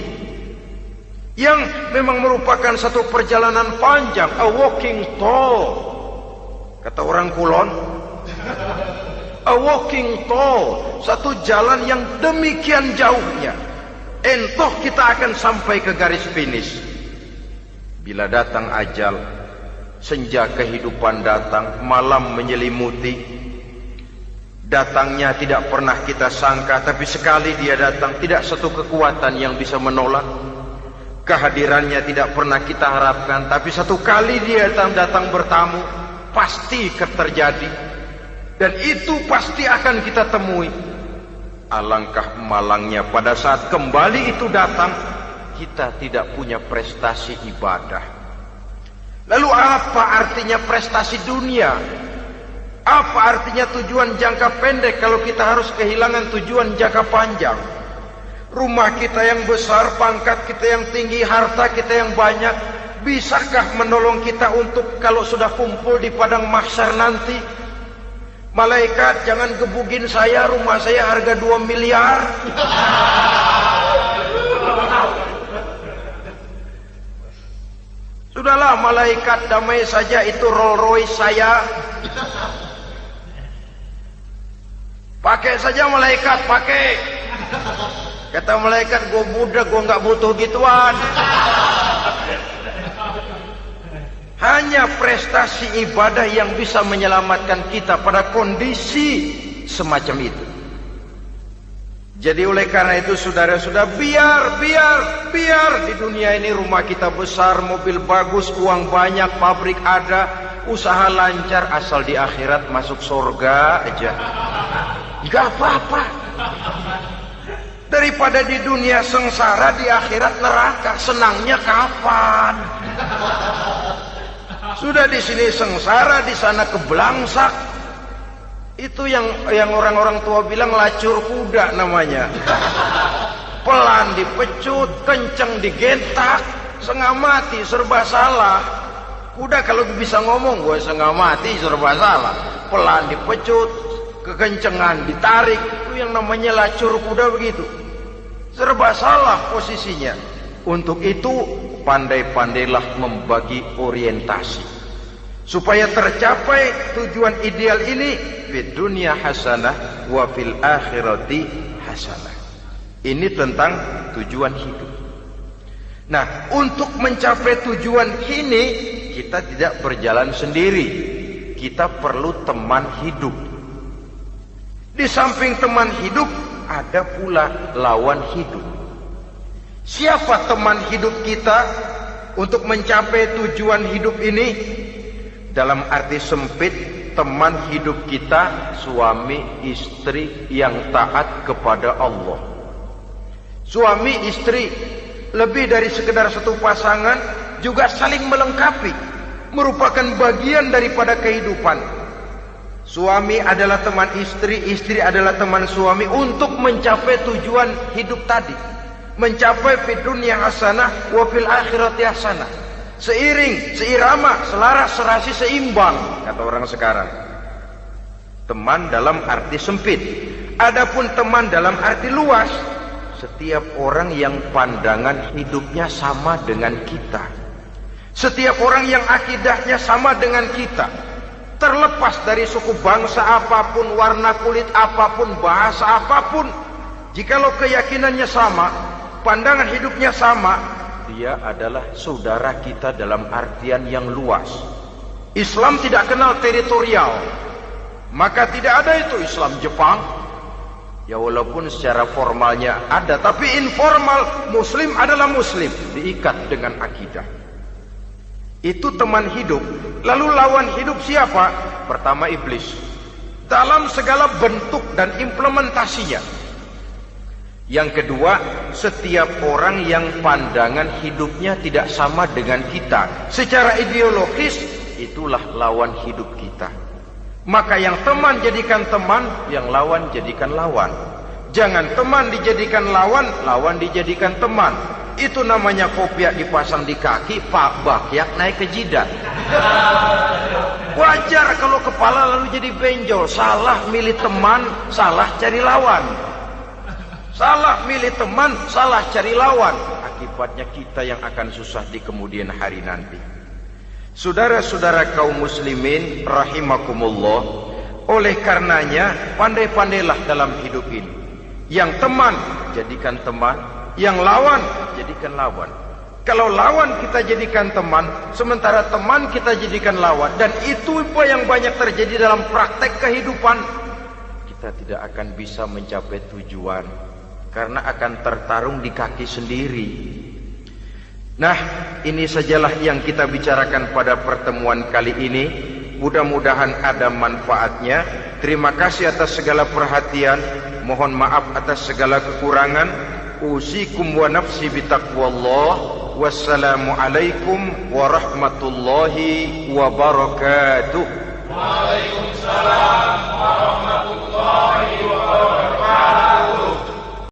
Yang memang merupakan satu perjalanan panjang, a walking tall. Kata orang Kulon, a walking tall, satu jalan yang demikian jauhnya. Entoh kita akan sampai ke garis finish. Bila datang ajal, senja kehidupan datang, malam menyelimuti. Datangnya tidak pernah kita sangka, tapi sekali dia datang, tidak satu kekuatan yang bisa menolak. Kehadirannya tidak pernah kita harapkan, tapi satu kali dia datang bertamu, pasti terjadi. Dan itu pasti akan kita temui. Alangkah malangnya pada saat kembali itu datang, kita tidak punya prestasi ibadah. Lalu apa artinya prestasi dunia? Apa artinya tujuan jangka pendek kalau kita harus kehilangan tujuan jangka panjang? Rumah kita yang besar, pangkat kita yang tinggi, harta kita yang banyak, bisakah menolong kita untuk kalau sudah kumpul di padang mahsyar nanti? Malaikat, jangan gebugin saya, rumah saya harga 2 miliar. Sudahlah malaikat, damai saja, itu Rolls Royce saya. Pakai saja malaikat, pakai. Kata malaikat, gue budak, gue nggak butuh gituan. Hanya prestasi ibadah yang bisa menyelamatkan kita pada kondisi semacam itu. Jadi oleh karena itu saudara-saudara, biar di dunia ini rumah kita besar, mobil bagus, uang banyak, pabrik ada, usaha lancar, asal di akhirat masuk surga aja. Gak apa-apa. Daripada di dunia sengsara, di akhirat neraka, senangnya kapan? Sudah di sini sengsara, di sana kebelangsak. Itu yang orang-orang tua bilang lacur kuda namanya. pelan dipecut, kenceng digentak, setengah mati, serba salah. Kuda kalau bisa ngomong, gue setengah mati, serba salah. Pelan dipecut, kekencengan ditarik, itu yang namanya lacur kuda begitu. Serba salah posisinya. Untuk itu pandai-pandailah membagi orientasi supaya tercapai tujuan ideal ini, fid dunya hasanah wa fil akhirati hasanah. Ini tentang tujuan hidup. Nah, untuk mencapai tujuan ini kita tidak berjalan sendiri. Kita perlu teman hidup. Di samping teman hidup ada pula lawan hidup. Siapa teman hidup kita untuk mencapai tujuan hidup ini? Dalam arti sempit, teman hidup kita suami istri yang taat kepada Allah. Suami istri lebih dari sekedar satu pasangan, juga saling melengkapi, merupakan bagian daripada kehidupan. Suami adalah teman istri, istri adalah teman suami untuk mencapai tujuan hidup tadi, mencapai fid dunya hasanah wa fil akhirati hasanah. Seiring, seirama, selaras, serasi, seimbang, kata orang sekarang. Teman dalam arti sempit. Adapun teman dalam arti luas, setiap orang yang pandangan hidupnya sama dengan kita, setiap orang yang akidahnya sama dengan kita, terlepas dari suku bangsa apapun, warna kulit apapun, bahasa apapun, jikalau keyakinannya sama, pandangan hidupnya sama, dia adalah saudara kita dalam artian yang luas. Islam tidak kenal teritorial, maka tidak ada itu Islam Jepang. Ya walaupun secara formalnya ada, tapi informal Muslim adalah Muslim, diikat dengan akidah. Itu teman hidup. Lalu lawan hidup siapa? Pertama iblis, dalam segala bentuk dan implementasinya. Yang kedua, setiap orang yang pandangan hidupnya tidak sama dengan kita secara ideologis, itulah lawan hidup kita. Maka yang teman jadikan teman, yang lawan jadikan lawan. Jangan teman dijadikan lawan, lawan dijadikan teman. Itu namanya kopiah dipasang di kaki, pak bakyak naik ke jidat. Wajar kalau kepala lalu jadi benjol. Salah milih teman, salah cari lawan. Salah milih teman, salah cari lawan. Akibatnya kita yang akan susah di kemudian hari nanti. Saudara-saudara kaum muslimin rahimakumullah, oleh karenanya pandai-pandailah dalam hidup ini. Yang teman jadikan teman, yang lawan jadikan lawan. Kalau lawan kita jadikan teman, sementara teman kita jadikan lawan, dan itu apa yang banyak terjadi dalam praktek kehidupan, kita tidak akan bisa mencapai tujuan karena akan tertarung di kaki sendiri. Nah, ini sajalah yang kita bicarakan pada pertemuan kali ini. Mudah-mudahan ada manfaatnya. Terima kasih atas segala perhatian. Mohon maaf atas segala kekurangan. Usikum wa nafsi bitaqwallah. Wassalamualaikum warahmatullahi wabarakatuh. Waalaikumsalam warahmatullahi